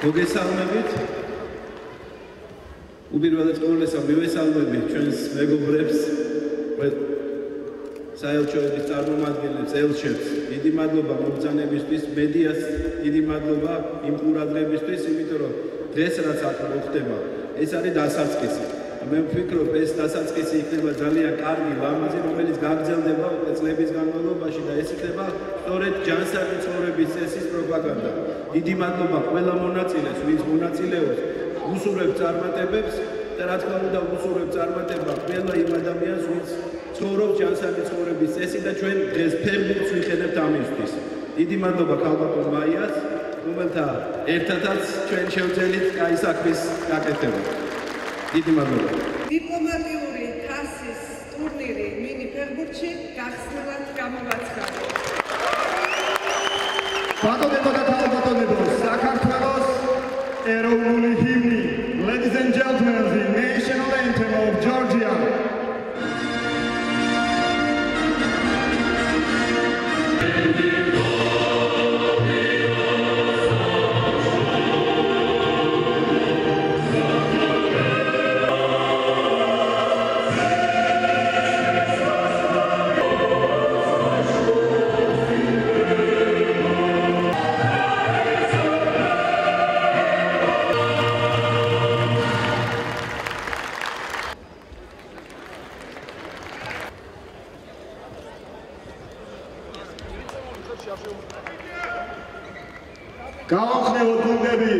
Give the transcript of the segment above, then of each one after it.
მოგესალმებით. უპირველეს ყოვლისა მივესალმებით ჩვენს მეგობრებს, საელჩოების წარმომადგენლებს, ელჩებს. დიდი მადლობა მომბრძანებისთვის, მედიას დიდი მადლობა იმ ყურადღებისთვის, იმიტომ რომ დღეს რაც აქ მოხდება, ეს არის დასაწყისი. მე ვფიქრობ, ეს დასაწყისი იქნება ძალიან კარგი ლამაზი, რომელიც გაგრძელდება წლების განმავლობაში და ეს იქნება სწორედ ჯანსაღი ცხოვრების წესის პროპაგანდა. დიდი მადლობა ყველა მონაწილეს, ვინც მონაწილეობს, უსურვებს წარმატებებს და რა თქმა უნდა უსურვებს წარმატება ყველა იმ ადამიანს, ვინც ცხოვრობს ჯანსაღი ცხოვრების წესი და ჩვენ დღეს ფერმერს ვიხენებთ ამისთვის. დიდი მადლობა ქალბატონ მაიას, რომელთა ერთადაც ჩვენ შევძელით კაი საქმის გაკეთება. დიდი მადლობა. დიპლომატიური თასის ტურნირი მინი ფეხბურთში გახსნილად გამოვაცხადა. ბატონებო და ქალბატონებო, საქართველოს ეროვნული ჰიმნი, ladies and gentlemen, the national anthem of Georgia. გაუხნევო გუნდები.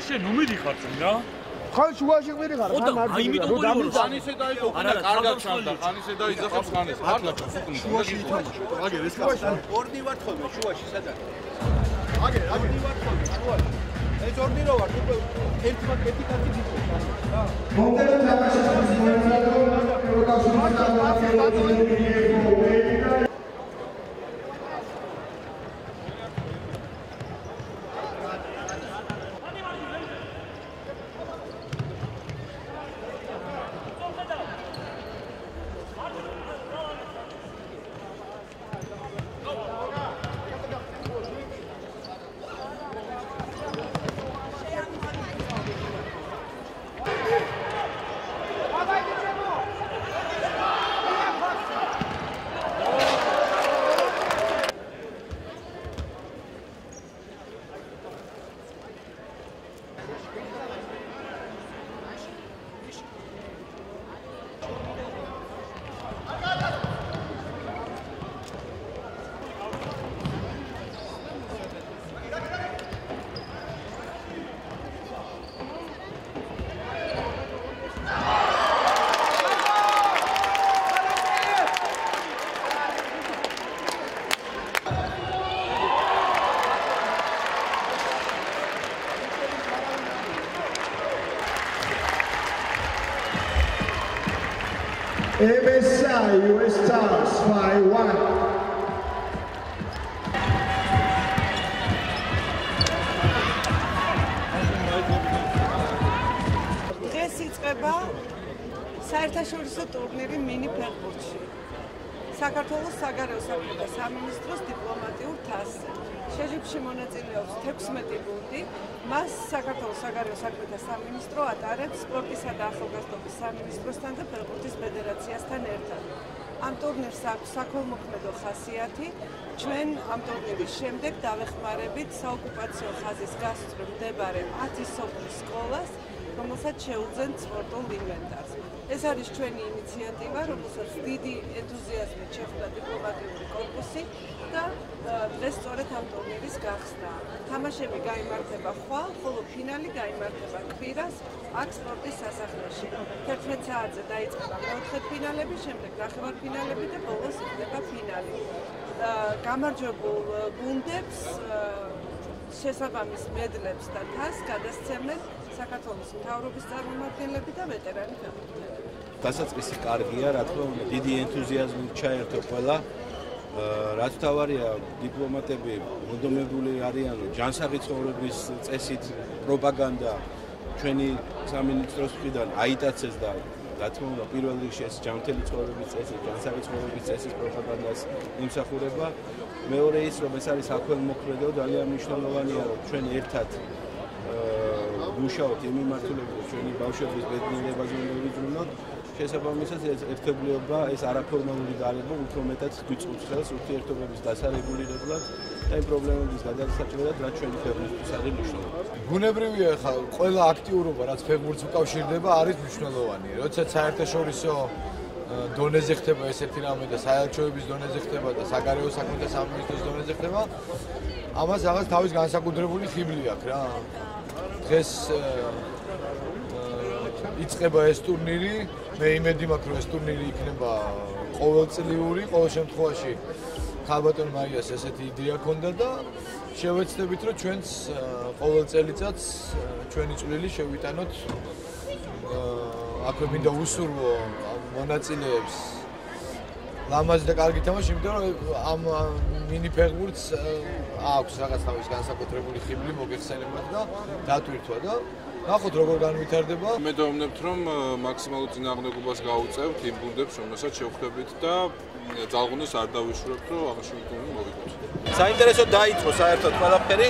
შენ ნუ მიდიხარ რა? ხან შუაში მიდიხარ, ხან მარჯვნივ. აი იმიტომ გორიო. ხანისე დაიწყო, კარგად ჩანდა, ხანისე დაიძახებს ხანის. აკლა ჩასუკუნდა. შუაში ითამაშა. აგერ ეს კაცი. ორნი ვარ ხოლმე შუაში სადაც. აგერ ორნი ვარ ხოლმე შუაში. ეს ორნი რო ვარ, უკვე ერთი კაცი გიწევს. მომდევნო თამაშის მოედანზე პროგრამის MSI US Stars 5-1. საერთაშორისო ტურნირი მინი ფეხბურთში. საქართველოს საგარეო საქმეთა სამინისტროს დიპლომატიურ თასზე. შეჯიბრში მონაწილეობს 16 გუნდი. მას საქართველოს საგარეო საქმეთა სამინისტრო ატარებს სპორტისა და ახალგაზრდობის სამინისტროსთან და ფეხბურთის ფედერაციასთან ერთად. ამ ტურნირს აქვს საქველმოქმედო ხასიათი. ჩვენ ამ ტურნირის შემდეგ დავეხმარებით საოკუპაციო ხაზის გასწვრივ მდებარე 10 სოფლის სკოლას, რომელსაც შეუძენთ სპორტულ ინვენტარს. ეს არის ჩვენი ინიციატივა, რომელსაც დიდი ენთუზიაზმით შეხვდა დიპლომატიური კორპუსი და დღეს სწორედ ამ ტურნირის გახსნა. თამაშები გაიმართება ხვალ, ხოლო ფინალი გაიმართება კვირას აქ სპორტის სასახლეში. 11 საათზე დაიწყება მეოთხე ფინალები, შემდეგ ნახევარფინალები და ბოლოს იქნება ფინალი. გამარჯვებულ გუნდებს შესაბამის მედლებს და თასს გადასცემენ საქართველოს მთავრობის წარმომადგენლები და ვეტერანი ფეხბურთელები. დასაწყისი კარგია, რა თქმა უნდა, დიდი ენთუზიაზმით ჩაერთო ყველა. რაც თავარია, დიპლომატები მოდომებული არიან ჯანსაღი ცხოვრების წესით, პროპაგანდა ჩვენი სამინისტროს მხრიდან აიტაცეს და რა თქმა უნდა, პირველ რიგში ეს ჯანმრთელი ცხოვრების წესი, ჯანსაღი ცხოვრების წესის პროპაგანდას იმსახურება. მეორე ის, რომ ეს არის საქველმოქმედო, ძალიან მნიშვნელოვანია, რომ ჩვენ ერთად მუშაობთ იმ მიმართულებით, რომ ჩვენი ბავშვების ბედნიერებაზე უნდა ვიძრუნოთ. შესაბამისად, ეს ერთობლიობა, ეს არაფორმალური გარემო უფრო მეტად გვიწყობს ხელს ურთიერთობების დასარეგულირებლად და იმ პრობლემების გადასაჭრელად, რაც ჩვენი ფეხბურთის არის მნიშვნელოვანი. ბუნებრივია ხა ყველა აქტიურობა, რაც ფეხბურთს უკავშირდება, არის მნიშვნელოვანი. როდესაც საერთაშორისო დონეზე ხდება ესეთი რამე და საელჩოების დონეზე ხდება და საგარეო საქმეთა სამინისტროს დონეზე ხდება, ამას რაღაც თავის განსაკუთრებული ხიბლი აქვს რა. დღეს იწყება ეს ტურნირი, მე იმედი მაქვს, რომ ეს ტურნირი იქნება ყოველწლიური, ყოველ შემთხვევაში ხალბატონ მაიას ესეთი იდეა ჰქონდა და შევეცდებით, რომ ჩვენც ყოველ წელიწადს ჩვენი წვლილი შევიტანოთ. აქვე მინდა უსურვო მონაწილეებს ლამაზი და კარგი თამაში, იმიტომ რომ ამ მინი ფეხბურთს აქვს რაღაც თავის განსაკუთრებული ხიბლი მოგეხსენებათ და დატვირთვა და ნახოთ როგორ განვითარდება. მე დავუმნებთ რომ მაქსიმალურ წინააღმდეგობას გავუწევთ იმ გუნდებს, რომელსაც შევხვდებით და ძალღუნოს არ დავიშურებთ, რომ აღნიშნული ტურნირი მოვიგოთ. საინტერესო დაიწყო საერთოდ ყველაფერი.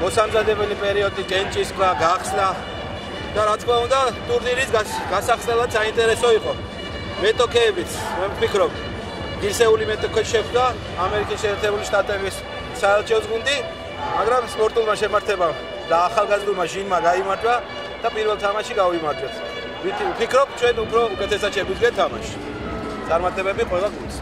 მოსამზადებელი პერიოდი ჭენჭისყრა, გახსნა და რა თქმა უნდა ტურნირის გასახსნელად საინტერესო იყო. მეტოქეებიც, მე ვფიქრობ, გისეული მეტოქე შეხვდა ამერიკის შეერთებული შტატების საელჩოს გუნდი, მაგრამ სპორტულმა შემართებამ და ახალგაზრდულმა ჟინმა გაიმარჯვა და პირველ თამაში გავიმარჯვეთ. ვფიქრობ, ჩვენ უფრო უკეთესად შეგვიძლია თამაში. წარმატებები ყველა გუნდს.